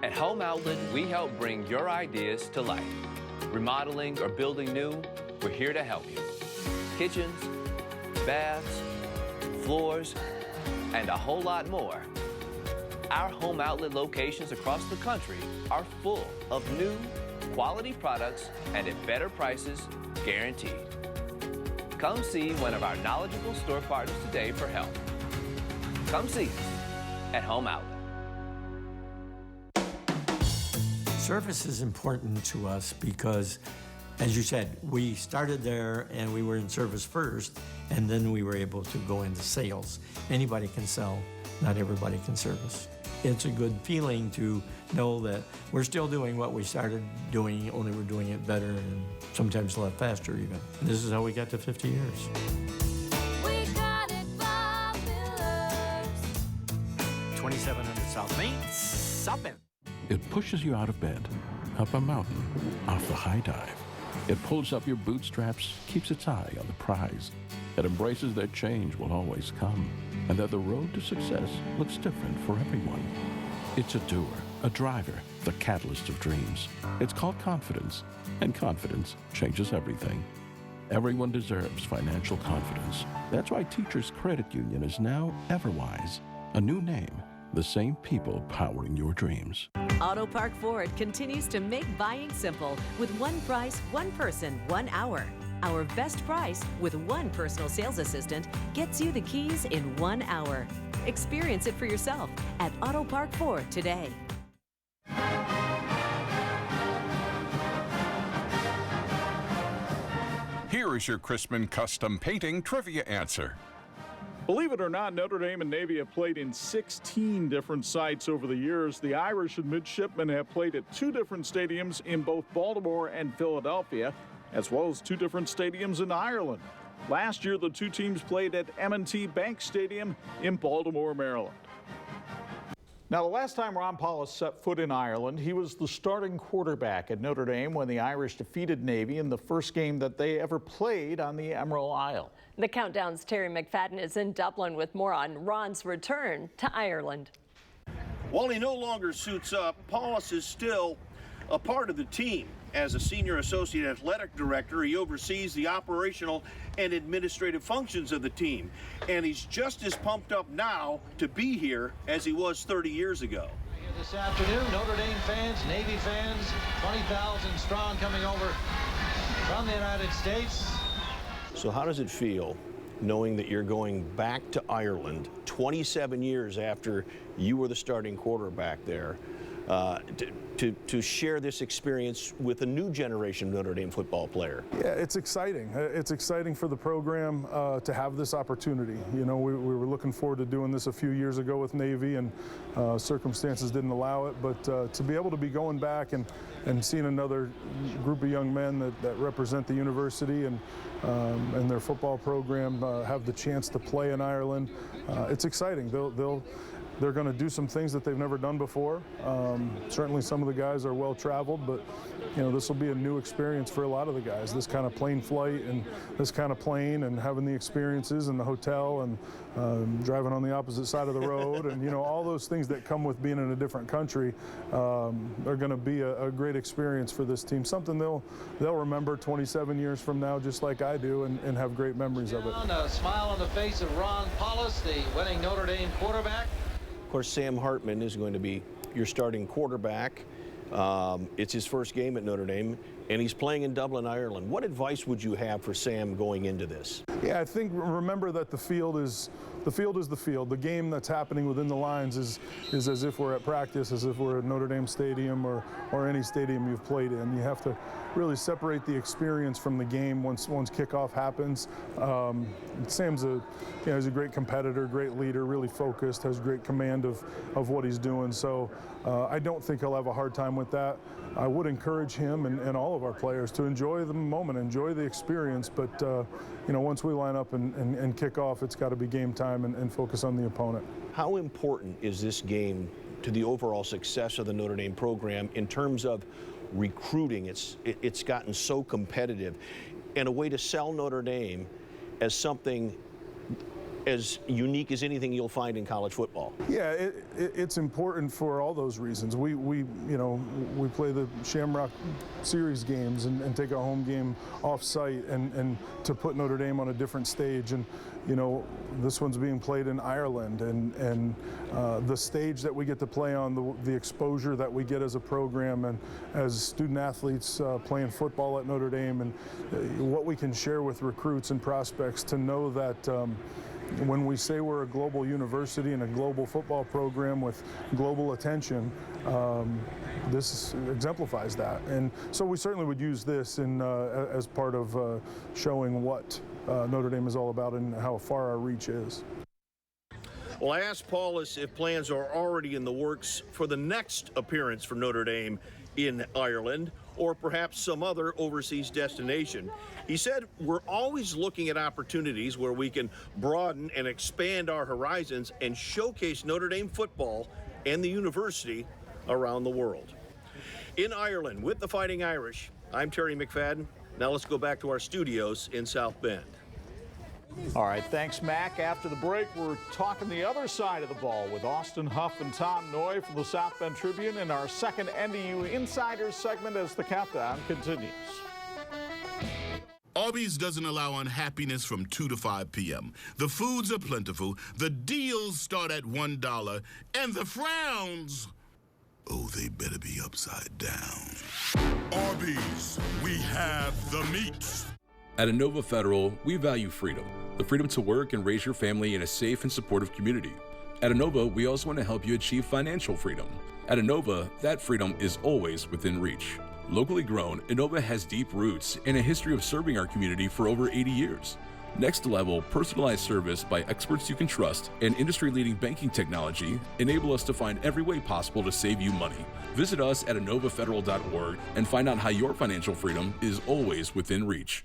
At Home Outlet, we help bring your ideas to life. Remodeling or building new, we're here to help you. Kitchens, baths, floors, and a whole lot more. Our Home Outlet locations across the country are full of new, quality products and at better prices, guaranteed. Come see one of our knowledgeable store partners today for help. Come see us at Home Outlet. Service is important to us because, as you said, we started there and we were in service first, and then we were able to go into sales. Anybody can sell, not everybody can service. It's a good feeling to know that we're still doing what we started doing, only we're doing it better and sometimes a lot faster even. This is how we got to 50 years. We got it by 2700 South Main, South Bend. It pushes you out of bed, up a mountain, off the high dive. It pulls up your bootstraps, keeps its eye on the prize. It embraces that change will always come, and that the road to success looks different for everyone. It's a doer, a driver, the catalyst of dreams. It's called confidence, and confidence changes everything. Everyone deserves financial confidence. That's why Teachers Credit Union is now Everwise. A new name, the same people powering your dreams. Auto Park Ford continues to make buying simple with one price, one person, 1 hour. Our best price with one personal sales assistant gets you the keys in 1 hour. Experience it for yourself at Auto Park Ford today. Here is your Chrisman custom painting trivia answer. Believe it or not, Notre Dame and Navy have played in 16 different sites over the years. The Irish and Midshipmen have played at 2 different stadiums in both Baltimore and Philadelphia, as well as 2 different stadiums in Ireland. Last year, the 2 teams played at M&T Bank Stadium in Baltimore, Maryland. Now, the last time Ron Paulus set foot in Ireland, he was the starting quarterback at Notre Dame when the Irish defeated Navy in the first game that they ever played on the Emerald Isle. The Countdown's Terry McFadden is in Dublin with more on Ron's return to Ireland. While he no longer suits up, Paulus is still a part of the team. As a senior associate athletic director, he oversees the operational and administrative functions of the team. And he's just as pumped up now to be here as he was 30 years ago. This afternoon, Notre Dame fans, Navy fans, 20,000 strong coming over from the United States. So how does it feel knowing that you're going back to Ireland 27 years after you were the starting quarterback there? To share this experience with a new generation of Notre Dame football player? Yeah, it's exciting. It's exciting for the program to have this opportunity. You know, we were looking forward to doing this a few years ago with Navy, and circumstances didn't allow it. But to be able to be going back and seeing another group of young men that represent the university and their football program have the chance to play in Ireland, it's exciting. They're going to do some things that they've never done before. Certainly some of the guys are well traveled, but you know, this will be a new experience for a lot of the guys. This kind of plane flight and this kind of plane and having the experiences in the hotel and driving on the opposite side of the road and you know, all those things that come with being in a different country are going to be a great experience for this team. Something they'll remember 27 years from now, just like I do, and have great memories of it. A smile on the face of Ron Paulus, the winning Notre Dame quarterback. Of course, Sam Hartman is going to be your starting quarterback. It's his first game at Notre Dame, and he's playing in Dublin, Ireland. What advice would you have for Sam going into this? Yeah, I think remember that the field is the field. The game that's happening within the lines is as if we're at practice, as if we're at Notre Dame Stadium or any stadium you've played in. You have to really separate the experience from the game once kickoff happens. Sam's he's a great competitor, great leader, really focused, has great command of what he's doing. So I don't think he'll have a hard time with that. I would encourage him and all of our players to enjoy the moment, enjoy the experience, but you know, once we line up and kick off, it's got to be game time and focus on the opponent. How important is this game to the overall success of the Notre Dame program in terms of recruiting? It's gotten so competitive, and a way to sell Notre Dame as something as unique as anything you'll find in college football. Yeah, it's important for all those reasons. We play the Shamrock Series games and take a home game off-site and to put Notre Dame on a different stage. And you know, this one's being played in Ireland, and the stage that we get to play on, the exposure that we get as a program and as student athletes playing football at Notre Dame, and what we can share with recruits and prospects to know that when we say we're a global university and a global football program with global attention, this exemplifies that. And so we certainly would use this as part of showing what Notre Dame is all about and how far our reach is. Well, I asked Paulus if plans are already in the works for the next appearance for Notre Dame in Ireland, or perhaps some other overseas destination. He said, we're always looking at opportunities where we can broaden and expand our horizons and showcase Notre Dame football and the university around the world. In Ireland with the Fighting Irish, I'm Terry McFadden. Now let's go back to our studios in South Bend. All right, thanks, Mac. After the break, we're talking the other side of the ball with Austin Huff and Tom Noy from the South Bend Tribune in our second NDU Insiders segment as the countdown continues. Arby's doesn't allow unhappiness from 2 to 5 p.m. The foods are plentiful, the deals start at $1, and the frowns, oh, they better be upside down. Arby's, we have the meats. At Inova Federal, we value freedom. The freedom to work and raise your family in a safe and supportive community. At Inova, we also want to help you achieve financial freedom. At Inova, that freedom is always within reach. Locally grown, Inova has deep roots and a history of serving our community for over 80 years. Next level, personalized service by experts you can trust and industry-leading banking technology enable us to find every way possible to save you money. Visit us at innovafederal.org and find out how your financial freedom is always within reach.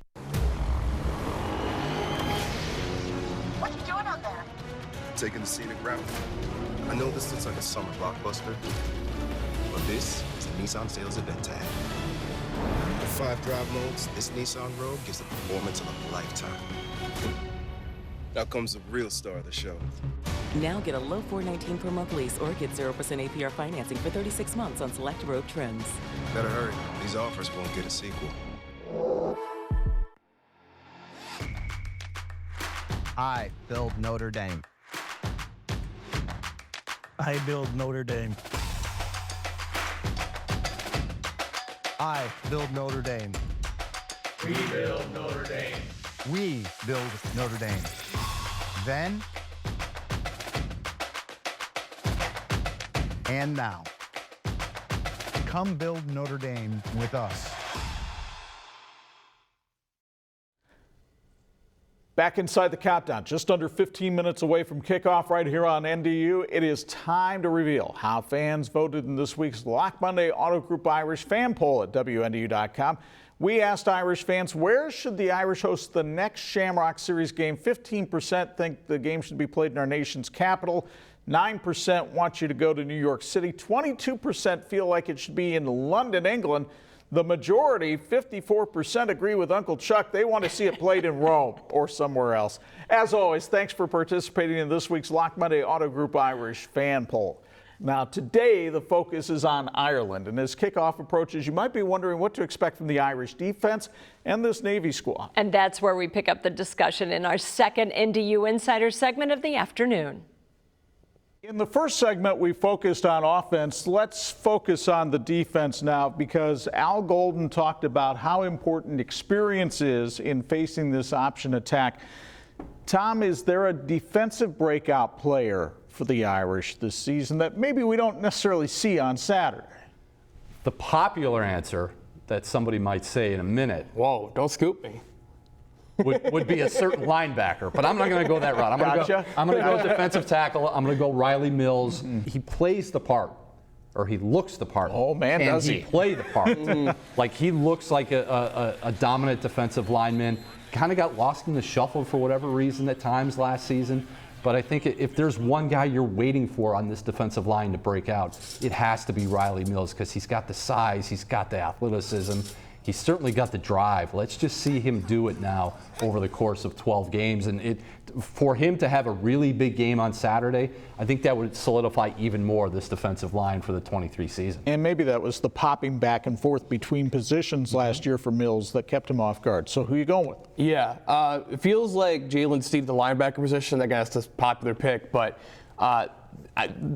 What you doing out there? Taking the scenic route. I know this looks like a summer blockbuster, but this is a Nissan sales event tag. With 5 drive modes, this Nissan Rogue gives the performance of a lifetime. Now comes the real star of the show. Now get a low $419 per month lease or get 0% APR financing for 36 months on select Rogue trims. Better hurry. These offers won't get a sequel. I build Notre Dame. I build Notre Dame. I build Notre Dame. We build Notre Dame. We build Notre Dame. Then and now. Come build Notre Dame with us. Back inside the countdown, just under 15 minutes away from kickoff right here on NDU. It is time to reveal how fans voted in this week's Lock Monday Auto Group Irish fan poll at WNDU.com. We asked Irish fans, where should the Irish host the next Shamrock Series game? 15% think the game should be played in our nation's capital. 9% want you to go to New York City. 22% feel like it should be in London, England. The majority, 54%, agree with Uncle Chuck. They want to see it played in Rome or somewhere else. As always, thanks for participating in this week's Lock Monday Auto Group Irish fan poll. Now, today, the focus is on Ireland. And as kickoff approaches, you might be wondering what to expect from the Irish defense and this Navy squad. And that's where we pick up the discussion in our second NDU Insider segment of the afternoon. In the first segment, we focused on offense. Let's focus on the defense now, because Al Golden talked about how important experience is in facing this option attack. Tom, is there a defensive breakout player for the Irish this season that maybe we don't necessarily see on Saturday? The popular answer that somebody might say in a minute, whoa, don't scoop me, would be a certain linebacker, but I'm not going to go that route. I'm going to go defensive tackle. I'm going to go Riley Mills. He plays the part, or he looks the part. Oh man, does he play the part? Like, he looks like a dominant defensive lineman. Kind of got lost in the shuffle for whatever reason at times last season. But I think if there's one guy you're waiting for on this defensive line to break out, it has to be Riley Mills, because he's got the size, he's got the athleticism. He's certainly got the drive. Let's just see him do it now over the course of 12 games. And for him to have a really big game on Saturday, I think that would solidify even more this defensive line for the 23 season. And maybe that was the popping back and forth between positions last year for Mills that kept him off guard. So who are you going with? Yeah, it feels like Jalen Steed, the linebacker position, I guess that's a popular pick, but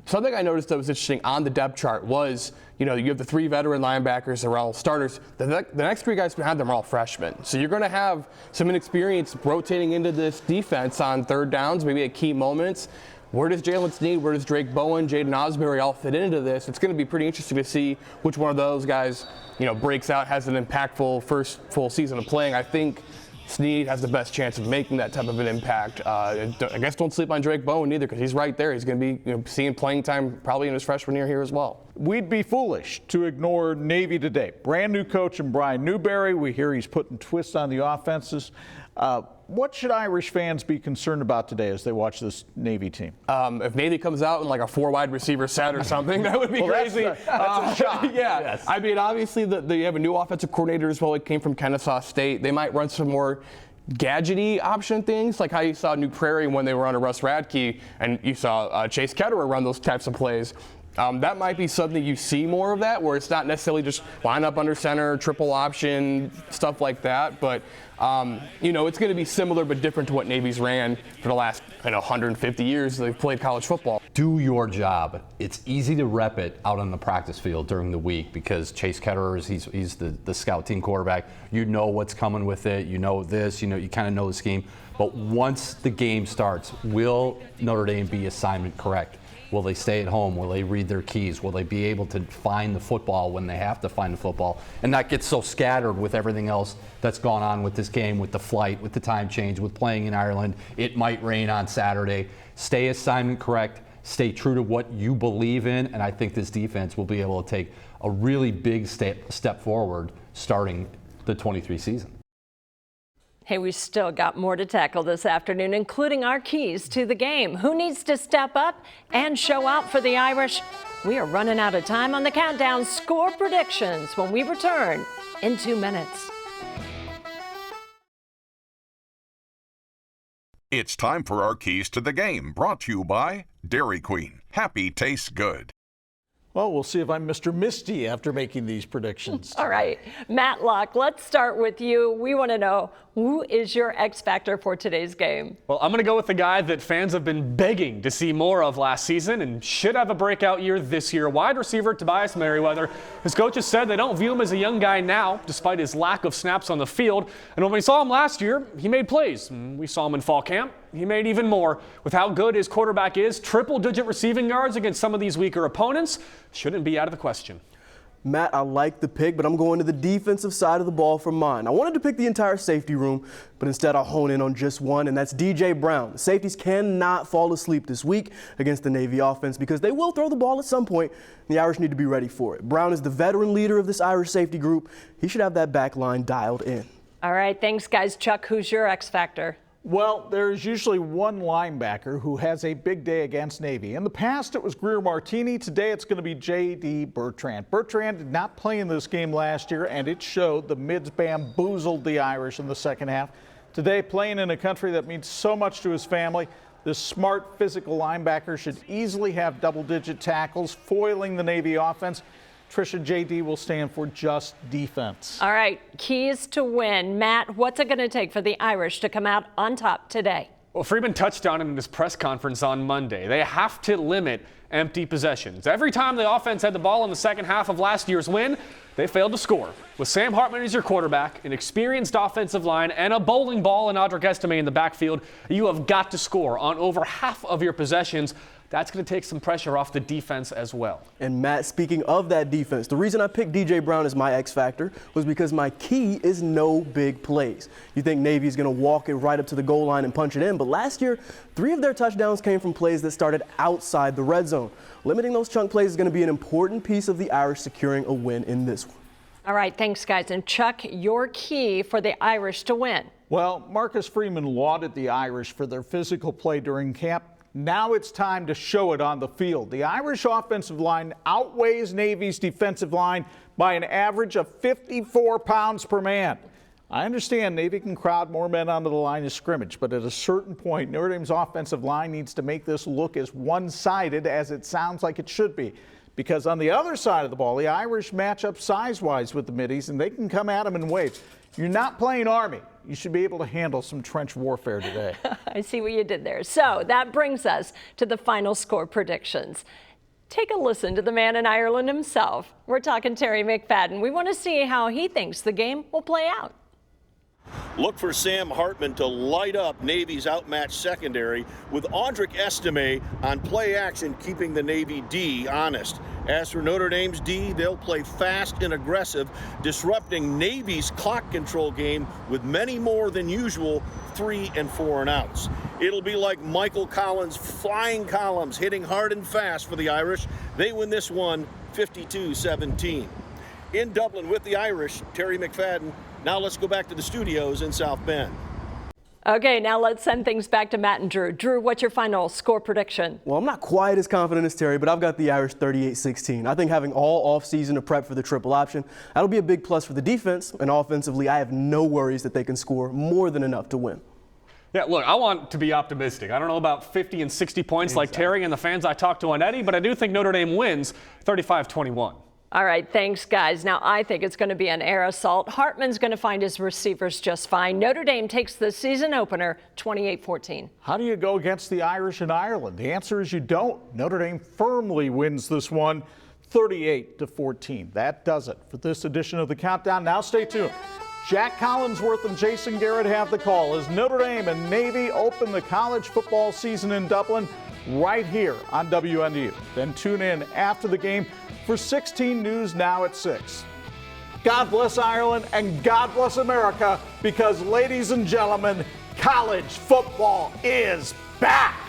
something I noticed that was interesting on the depth chart was, you have the 3 veteran linebackers that are all starters. The next 3 guys behind them are all freshmen. So you're going to have some inexperience rotating into this defense on third downs, maybe at key moments. Where does Jalen Snead, where does Drake Bowen, Jaden Osbury all fit into this? It's going to be pretty interesting to see which one of those guys, breaks out, has an impactful first full season of playing. I think Snead has the best chance of making that type of an impact. I guess don't sleep on Drake Bowen either, because he's right there. He's going to be seeing playing time probably in his freshman year here as well. we'd be foolish to ignore Navy today. Brand new coach in Brian Newberry. We hear he's putting twists on the offenses. What should Irish fans be concerned about today as they watch this Navy team? If Navy comes out in like a 4 wide receiver set or something, that would be crazy. That's a shock. Yeah, yes. I mean, obviously they have a new offensive coordinator as well. It came from Kennesaw State. They might run some more gadgety option things, like how you saw New Prairie when they were under Russ Radke, and you saw Chase Ketterer run those types of plays. That might be something you see more of that, where it's not necessarily just line up under center, triple option, stuff like that. But, it's going to be similar but different to what Navy's ran for the last 150 years they've played college football. Do your job. It's easy to rep it out on the practice field during the week because Chase Ketterer, he's the scout team quarterback. You know what's coming with it. You know this. You kind of know the scheme. But once the game starts, will Notre Dame be assignment correct? Will they stay at home? Will they read their keys? Will they be able to find the football when they have to find the football and not get so scattered with everything else that's gone on with this game, with the flight, with the time change, with playing in Ireland? It might rain on Saturday. Stay assignment correct. Stay true to what you believe in, and I think this defense will be able to take a really big step forward starting the 23 season. Hey, we still got more to tackle this afternoon, including our keys to the game. Who needs to step up and show out for the Irish? We are running out of time on the countdown. Score predictions when we return in 2 minutes. It's time for our keys to the game, brought to you by Dairy Queen. Happy tastes good. Well, we'll see if I'm Mr. Misty after making these predictions. All right, Matlock, let's start with you. We want to know, who is your X factor for today's game? Well, I'm going to go with the guy that fans have been begging to see more of last season and should have a breakout year this year. Wide receiver Tobias Merriweather. His coaches said they don't view him as a young guy now, despite his lack of snaps on the field. And when we saw him last year, he made plays. We saw him in fall camp. He made even more. With how good his quarterback is, triple-digit receiving yards against some of these weaker opponents shouldn't be out of the question. Matt, I like the pick, but I'm going to the defensive side of the ball for mine. I wanted to pick the entire safety room, but instead I'll hone in on just one, and that's DJ Brown. The safeties cannot fall asleep this week against the Navy offense because they will throw the ball at some point, and the Irish need to be ready for it. Brown is the veteran leader of this Irish safety group. He should have that back line dialed in. All right, thanks, guys. Chuck, who's your X factor? Well, there's usually one linebacker who has a big day against Navy. In the past, it was Greer Martini. Today, it's going to be J.D. Bertrand. Bertrand did not play in this game last year, and it showed. The Mids bamboozled the Irish in the second half. Today, playing in a country that means so much to his family, this smart, physical linebacker should easily have double-digit tackles, foiling the Navy offense. Tricia, J.D. will stand for just defense. All right, keys to win. Matt, what's it going to take for the Irish to come out on top today? Well, Freeman touched on it in his press conference on Monday. They have to limit empty possessions. Every time the offense had the ball in the second half of last year's win, they failed to score. With Sam Hartman as your quarterback, an experienced offensive line, and a bowling ball in Audric Estime in the backfield, you have got to score on over half of your possessions. That's going to take some pressure off the defense as well. And Matt, speaking of that defense, the reason I picked DJ Brown as my X factor was because my key is no big plays. You think Navy's going to walk it right up to the goal line and punch it in, but last year, 3 of their touchdowns came from plays that started outside the red zone. Limiting those chunk plays is going to be an important piece of the Irish securing a win in this one. All right, thanks, guys. And Chuck, your key for the Irish to win. Well, Marcus Freeman lauded the Irish for their physical play during camp. Now it's time to show it on the field. The Irish offensive line outweighs Navy's defensive line by an average of 54 pounds per man. I understand Navy can crowd more men onto the line of scrimmage, but at a certain point, Notre Dame's offensive line needs to make this look as one-sided as it sounds like it should be. Because on the other side of the ball, the Irish match up size-wise with the Middies, and they can come at them in waves. You're not playing Army. You should be able to handle some trench warfare today. I see what you did there. So that brings us to the final score predictions. Take a listen to the man in Ireland himself. We're talking Terry McFadden. We want to see how he thinks the game will play out. Look for Sam Hartman to light up Navy's outmatched secondary with Audric Estime on play action, keeping the Navy D honest. As for Notre Dame's D, they'll play fast and aggressive, disrupting Navy's clock control game with many more than usual 3 and 4 and outs. It'll be like Michael Collins' flying columns, hitting hard and fast for the Irish. They win this one 52-17. In Dublin with the Irish, Terry McFadden. Now let's go back to the studios in South Bend. Okay, now let's send things back to Matt and Drew. Drew, what's your final score prediction? Well, I'm not quite as confident as Terry, but I've got the Irish 38-16. I think having all offseason to prep for the triple option, that'll be a big plus for the defense, and offensively, I have no worries that they can score more than enough to win. Yeah, look, I want to be optimistic. I don't know about 50 and 60 points like Terry and the fans I talked to on Eddie, but I do think Notre Dame wins 35-21. All right, thanks, guys. Now, I think it's going to be an air assault. Hartman's going to find his receivers just fine. Notre Dame takes the season opener 28-14. How do you go against the Irish in Ireland? The answer is you don't. Notre Dame firmly wins this one 38-14. That does it for this edition of the Countdown. Now stay tuned. Jack Collinsworth and Jason Garrett have the call as Notre Dame and Navy open the college football season in Dublin right here on WNDU. Then tune in after the game for 16 News Now at 6. God bless Ireland and God bless America, because, ladies and gentlemen, college football is back.